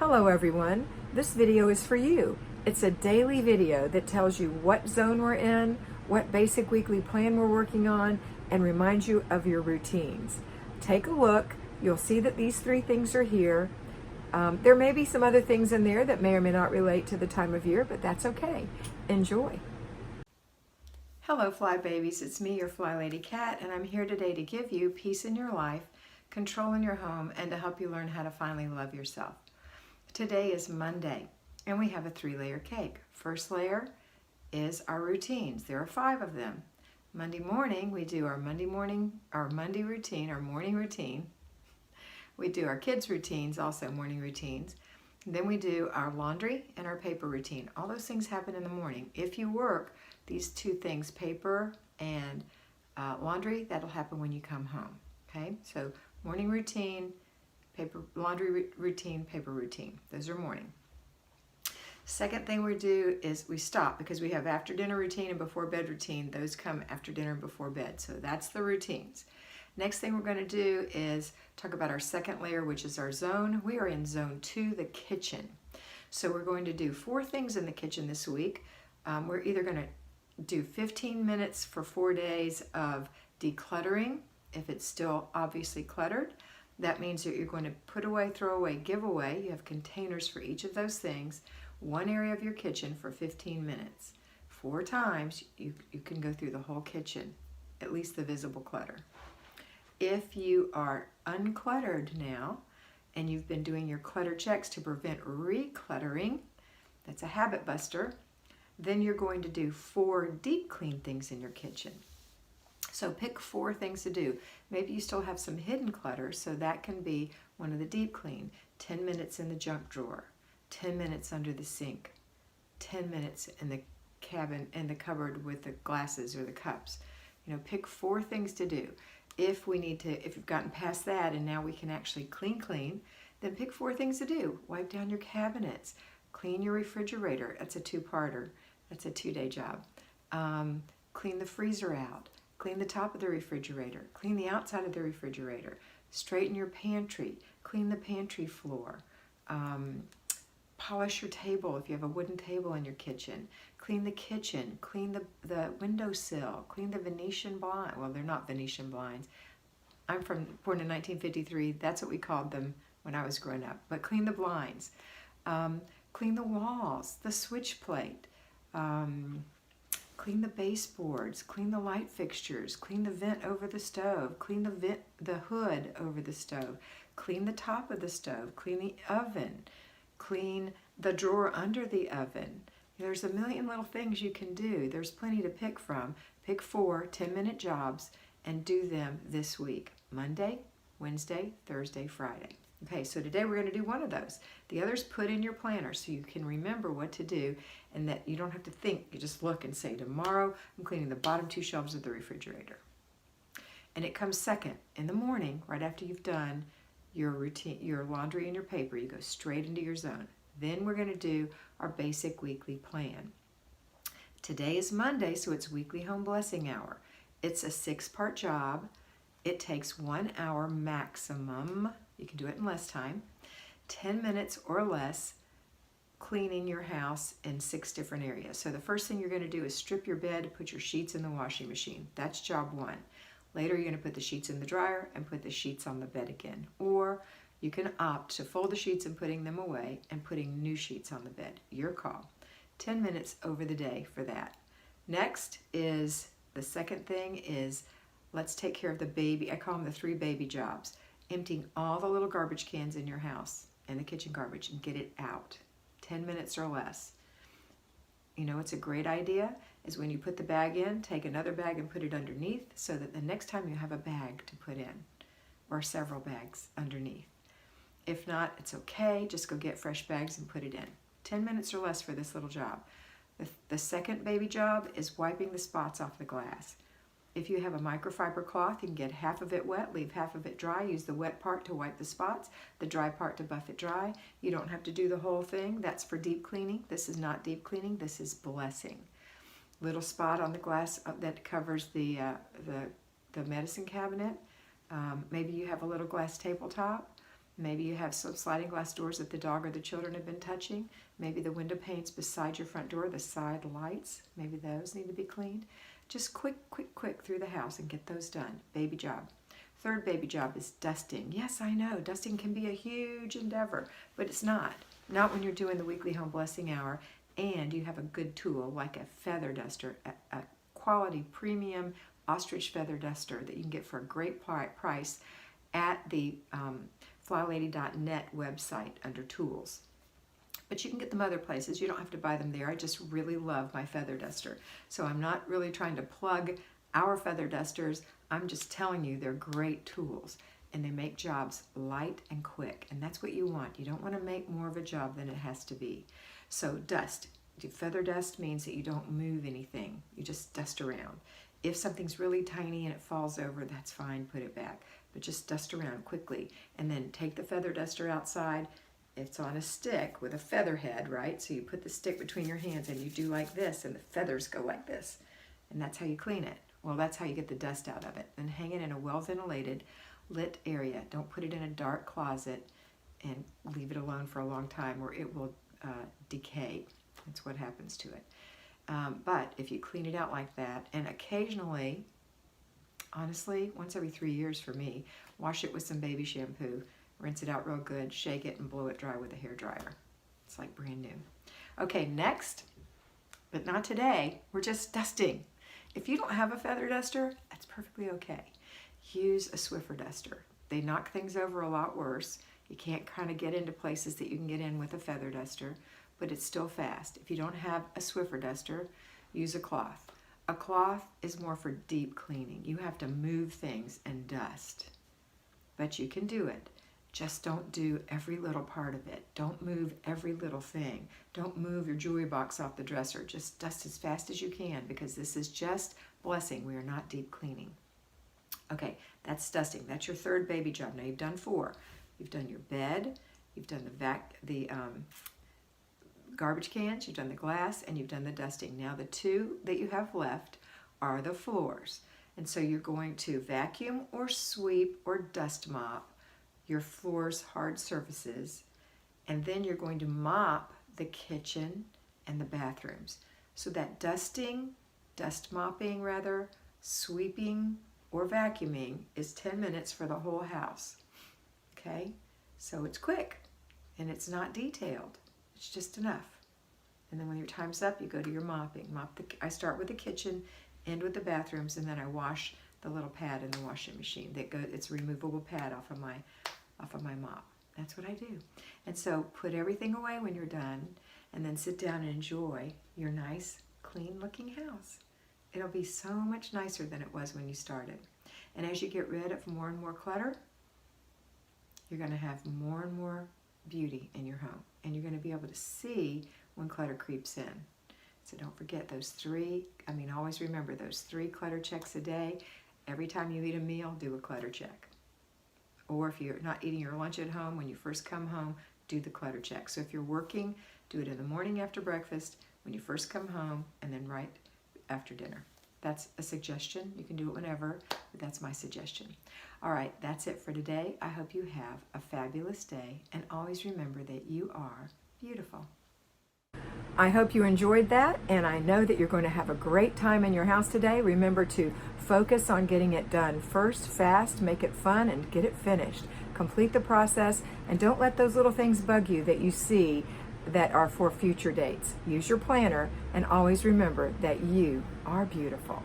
Hello everyone, this video is for you. It's a daily video that tells you what zone we're in, what basic weekly plan we're working on, and reminds you of your routines. Take a look, you'll see that these three things are here. There may be some other things in there that may or may not relate to the time of year, but that's okay. Enjoy. Hello Fly Babies, it's me, your Flylady Kat, and I'm here today to give you peace in your life, control in your home, and to help you learn how to finally love yourself. Today is Monday, and we have a 3-layer cake. First layer is our routines. There are 5 of them. Monday morning, we do our morning routine. We do our kids' routines, also morning routines. And then we do our laundry and our paper routine. All those things happen in the morning. If you work these 2 things, paper and laundry, that'll happen when you come home. Okay, so morning routine, laundry routine, paper routine. Those are morning. Second thing we do is we stop because we have after dinner routine and before bed routine. Those come after dinner and before bed. So that's the routines. Next thing we're going to do is talk about our second layer, which is our zone. We are in zone 2, the kitchen. So we're going to do 4 things in the kitchen this week. We're either going to do 15 minutes for 4 days of decluttering, if it's still obviously cluttered. That means that you're going to put away, throw away, give away. You have containers for each of those things. 1 area of your kitchen for 15 minutes. 4 times, you can go through the whole kitchen, at least the visible clutter. If you are uncluttered now, and you've been doing your clutter checks to prevent recluttering, that's a habit buster, then you're going to do 4 deep clean things in your kitchen. So pick 4 things to do. Maybe you still have some hidden clutter, so that can be one of the deep clean. 10 minutes in the junk drawer, 10 minutes under the sink, 10 minutes in the cabin, in the cupboard with the glasses or the cups. You know, pick 4 things to do. If you've gotten past that and now we can actually clean, then pick 4 things to do. Wipe down your cabinets, clean your refrigerator. That's a 2-parter. That's a 2-day job. Clean the freezer out. Clean the top of the refrigerator, clean the outside of the refrigerator, straighten your pantry, clean the pantry floor, polish your table if you have a wooden table in your kitchen, clean the kitchen, clean the windowsill, clean the Venetian blind. Well, they're not Venetian blinds. I'm born in 1953. That's what we called them when I was growing up. But clean the blinds, clean the walls, the switch plate, clean the baseboards, clean the light fixtures, clean the vent over the stove, clean the hood over the stove, clean the top of the stove, clean the oven, clean the drawer under the oven. There's a million little things you can do. There's plenty to pick from. Pick 4 10-minute jobs and do them this week. Monday, Wednesday, Thursday, Friday. Okay, so today we're going to do one of those. The others put in your planner so you can remember what to do and that you don't have to think. You just look and say, tomorrow I'm cleaning the bottom 2 shelves of the refrigerator. And it comes second in the morning, right after you've done your routine, your laundry and your paper. You go straight into your zone. Then we're going to do our basic weekly plan. Today is Monday, so it's weekly home blessing hour. It's a 6-part job. It takes 1 hour maximum. You can do it in less time. 10 minutes or less cleaning your house in 6 different areas. So the first thing you're going to do is strip your bed, put your sheets in the washing machine. That's job 1. Later you're going to put the sheets in the dryer and put the sheets on the bed again. Or you can opt to fold the sheets and putting them away and putting new sheets on the bed. Your call. 10 minutes over the day for that. Next is, the second thing is, let's take care of the baby. I call them the 3 baby jobs. Emptying all the little garbage cans in your house and the kitchen garbage and get it out. 10 minutes or less. You know, it's a great idea is when you put the bag in, take another bag and put it underneath so that the next time you have a bag to put in or several bags underneath. If not, it's okay. Just go get fresh bags and put it in. 10 minutes or less for this little job. The second baby job is wiping the spots off the glass. If you have a microfiber cloth, you can get half of it wet, leave half of it dry. Use the wet part to wipe the spots, the dry part to buff it dry. You don't have to do the whole thing. That's for deep cleaning. This is not deep cleaning. This is blessing. Little spot on the glass that covers the medicine cabinet. Maybe you have a little glass tabletop. Maybe you have some sliding glass doors that the dog or the children have been touching. Maybe the window panes beside your front door, the side lights, maybe those need to be cleaned. Just quick through the house and get those done. Baby job. Third baby job is dusting. Yes, I know, dusting can be a huge endeavor, but it's not. Not when you're doing the weekly home blessing hour and you have a good tool like a feather duster, a quality premium ostrich feather duster that you can get for a great price at the flylady.net website under tools. But you can get them other places. You don't have to buy them there. I just really love my feather duster. So I'm not really trying to plug our feather dusters. I'm just telling you they're great tools and they make jobs light and quick. And that's what you want. You don't want to make more of a job than it has to be. So dust. Feather dust means that you don't move anything. You just dust around. If something's really tiny and it falls over, that's fine. Put it back. But just dust around quickly. And then take the feather duster outside. It's on a stick with a feather head, right? So you put the stick between your hands and you do like this and the feathers go like this. And that's how you clean it. Well, that's how you get the dust out of it. And hang it in a well-ventilated, lit area. Don't put it in a dark closet and leave it alone for a long time or it will decay. That's what happens to it. But if you clean it out like that, and occasionally, honestly, once every 3 years for me, wash it with some baby shampoo, rinse it out real good, shake it, and blow it dry with a hairdryer. It's like brand new. Okay, next, but not today, we're just dusting. If you don't have a feather duster, that's perfectly okay. Use a Swiffer duster. They knock things over a lot worse. You can't kind of get into places that you can get in with a feather duster, but it's still fast. If you don't have a Swiffer duster, use a cloth. A cloth is more for deep cleaning. You have to move things and dust, but you can do it. Just don't do every little part of it. Don't move every little thing. Don't move your jewelry box off the dresser. Just dust as fast as you can because this is just blessing. We are not deep cleaning. Okay, that's dusting. That's your third baby job. Now you've done 4. You've done your bed, you've done the garbage cans, you've done the glass, and you've done the dusting. Now the 2 that you have left are the floors. And so you're going to vacuum or sweep or dust mop your floor's hard surfaces, and then you're going to mop the kitchen and the bathrooms. So that dust mopping rather, sweeping or vacuuming is 10 minutes for the whole house. Okay, so it's quick and it's not detailed. It's just enough. And then when your time's up, you go to your mopping. I start with the kitchen, end with the bathrooms, and then I wash the little pad in the washing machine. It's a removable pad off of my mop. That's what I do. And so put everything away when you're done, and then sit down and enjoy your nice, clean-looking house. It'll be so much nicer than it was when you started. And as you get rid of more and more clutter, you're going to have more and more beauty in your home. And you're going to be able to see when clutter creeps in. So don't forget those 3, always remember those 3 clutter checks a day. Every time you eat a meal, do a clutter check. Or if you're not eating your lunch at home, when you first come home, do the clutter check. So if you're working, do it in the morning after breakfast, when you first come home, and then right after dinner. That's a suggestion. You can do it whenever, but that's my suggestion. All right, that's it for today. I hope you have a fabulous day, and always remember that you are beautiful. I hope you enjoyed that, and I know that you're going to have a great time in your house today. Remember to focus on getting it done first, fast, make it fun, and get it finished. Complete the process, and don't let those little things bug you that you see that are for future dates. Use your planner, and always remember that you are beautiful.